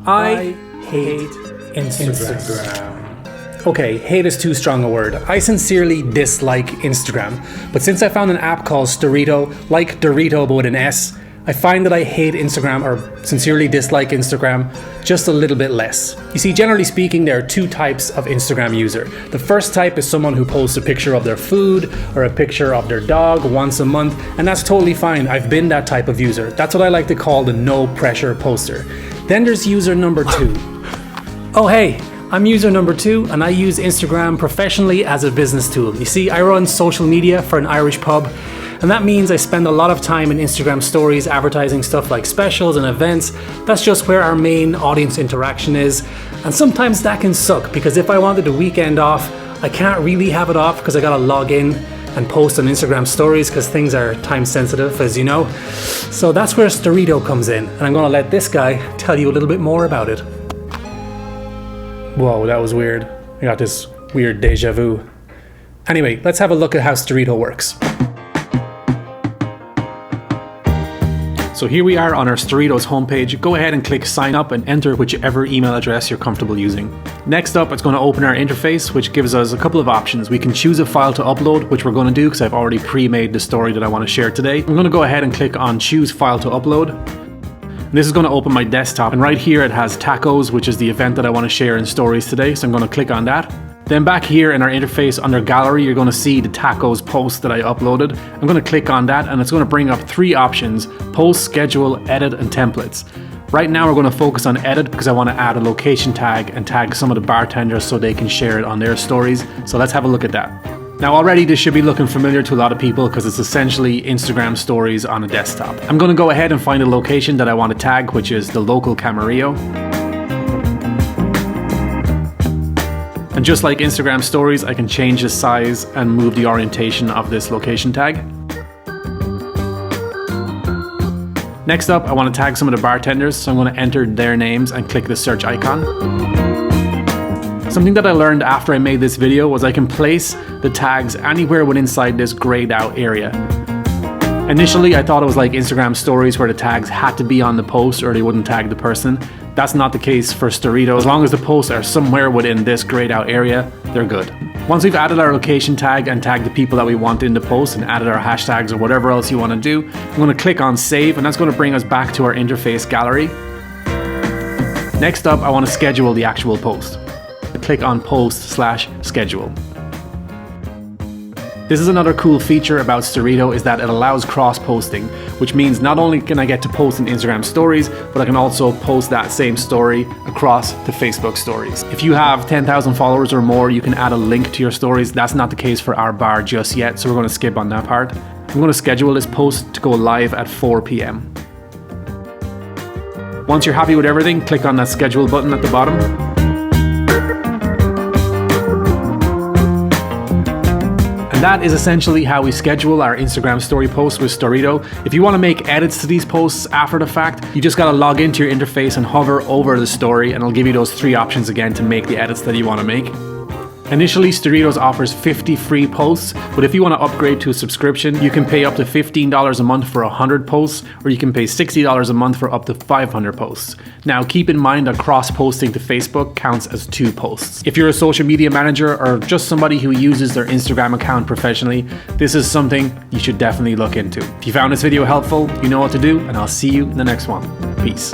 I hate Instagram. Okay, hate is too strong a word. I sincerely dislike Instagram. But since I found an app called Storrito, like Dorito but with an S, I find that I hate Instagram, or sincerely dislike Instagram, just a little bit less. You see, generally speaking, there are two types of Instagram user. The first type is someone who posts a picture of their food or a picture of their dog once a month, and that's totally fine. I've been that type of user. That's what I like to call the no pressure poster. Then there's user number two. Oh hey, I'm user number two, and I use Instagram professionally as a business tool. You see, I run social media for an Irish pub, and that means I spend a lot of time in Instagram stories advertising stuff like specials and events. That's just where our main audience interaction is. And sometimes that can suck, because if I wanted a weekend off, I can't really have it off because I gotta log in and post on Instagram stories because things are time sensitive, as you know. So that's where Storrito comes in, and I'm gonna let this guy tell you a little bit more about it. Whoa, that was weird. I got this weird deja vu. Anyway, let's have a look at how Storrito works. So here we are on our Storrito's homepage. Go ahead and click sign up and enter whichever email address you're comfortable using. Next up, it's going to open our interface, which gives us a couple of options. We can choose a file to upload, which we're going to do because I've already pre-made the story that I want to share today. I'm going to go ahead and click on choose file to upload. And this is going to open my desktop, and right here it has tacos, which is the event that I want to share in stories today. So I'm going to click on that. Then back here in our interface under gallery, you're going to see the tacos post that I uploaded. I'm going to click on that, and it's going to bring up three options: post, schedule, edit, and templates. Right now we're going to focus on edit because I want to add a location tag and tag some of the bartenders so they can share it on their stories. So let's have a look at that. Now already this should be looking familiar to a lot of people because it's essentially Instagram stories on a desktop. I'm going to go ahead and find a location that I want to tag, which is the local Camarillo. And just like Instagram stories, I can change the size and move the orientation of this location tag. Next up, I want to tag some of the bartenders, so I'm going to enter their names and click the search icon. Something that I learned after I made this video was I can place the tags anywhere within inside this grayed out area. Initially, I thought it was like Instagram stories where the tags had to be on the post or they wouldn't tag the person. That's not the case for Storrito. As long as the posts are somewhere within this grayed out area, they're good. Once we've added our location tag and tagged the people that we want in the post and added our hashtags or whatever else you want to do, I'm going to click on save, and that's going to bring us back to our interface gallery. Next up, I want to schedule the actual post. Click on post/schedule. This is another cool feature about Storrito, is that it allows cross-posting, which means not only can I get to post in Instagram stories, but I can also post that same story across to Facebook stories. If you have 10,000 followers or more, you can add a link to your stories. That's not the case for our bar just yet, so we're going to skip on that part. I'm going to schedule this post to go live at 4 p.m. Once you're happy with everything, click on that schedule button at the bottom. And that is essentially how we schedule our Instagram story posts with Storrito. If you want to make edits to these posts after the fact, you just got to log into your interface and hover over the story, and it'll give you those three options again to make the edits that you want to make. Initially, Storrito's offers 50 free posts, but if you want to upgrade to a subscription, you can pay up to $15 a month for 100 posts, or you can pay $60 a month for up to 500 posts. Now, keep in mind that cross-posting to Facebook counts as 2 posts. If you're a social media manager or just somebody who uses their Instagram account professionally, this is something you should definitely look into. If you found this video helpful, you know what to do, and I'll see you in the next one. Peace.